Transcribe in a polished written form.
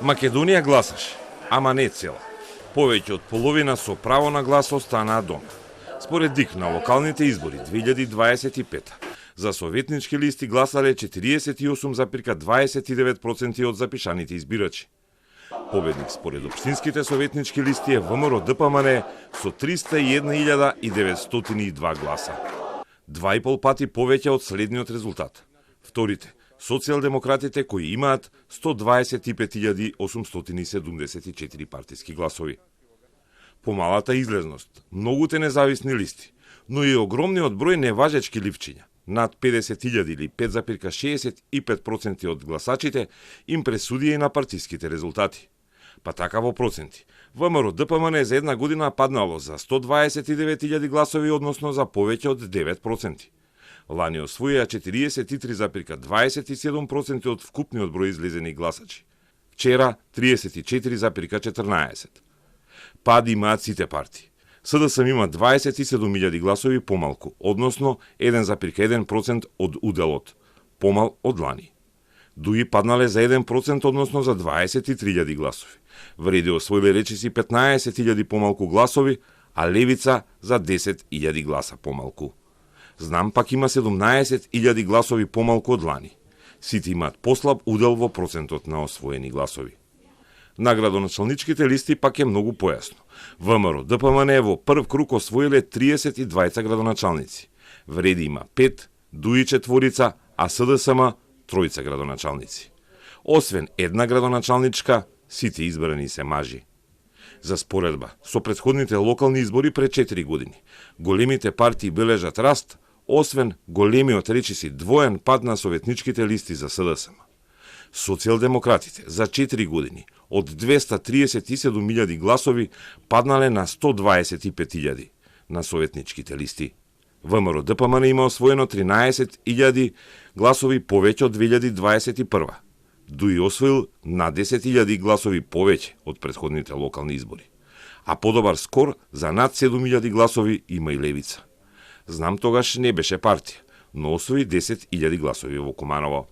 Македонија гласаше, ама не цела. Повеќе од половина со право на глас останаа дома. Според ДИК на локалните избори 2025 за советнички листи гласале 48,29% од запишаните избирачи. Победник според општинските советнички листи е ВМРО ДПМН со 301.902 гласа. 2,5 пати повеќе од следниот резултат. Вторите, социјалдемократите кои имаат 125.874 партиски гласови. Помалата излезност, многуте независни листи, но и огромниот број неважечки ливчиња, над 50.000 или 5,65% од гласачите, им пресудија и на партиските резултати. Па така во проценти, ВМРО ДПМН за една година паднало за 129.000 гласови, односно за повеќе од 9%. Лани освоија 43,27% од вкупниот број излезени гласачи. Вчера 34,14%. Пад имаат сите партии. СДСМ има 27.000 гласови помалку, односно 1,1% од уделот, помал од лани. ДУИ паднале за 1%, односно за 23.000 гласови. Вреди освоиле речиси 15.000 помалку гласови, а Левица за 10.000 гласа помалку. Знам пак има 17.000 гласови помалку од лани. Сите имаат послаб удел во процентот на освоени гласови. На градоначалничките листи пак е многу појасно. ВМРО ДПМН во прв круг освоиле 32 градоначалници. Вреди има 5, ДУИ 4, а СДСМ 3 градоначалници. Освен една градоначалничка, сите избрани се мажи. За споредба, со претходните локални избори пред 4 години, големите партии бележат раст, освен големиот речиси двоен пад на советничките листи за СДСМ. Социјалдемократите за 4 години од 237.000 гласови паднале на 125.000 на советничките листи. ВМРО ДПМН има освоено 13.000 гласови повеќе од 2021. ДУИ освоил на 10.000 гласови повеќе од претходните локални избори. А подобар скор за над 7.000 гласови има и Левица. Знам тогаш не беше партија, но освои 10.000 гласови во Куманово.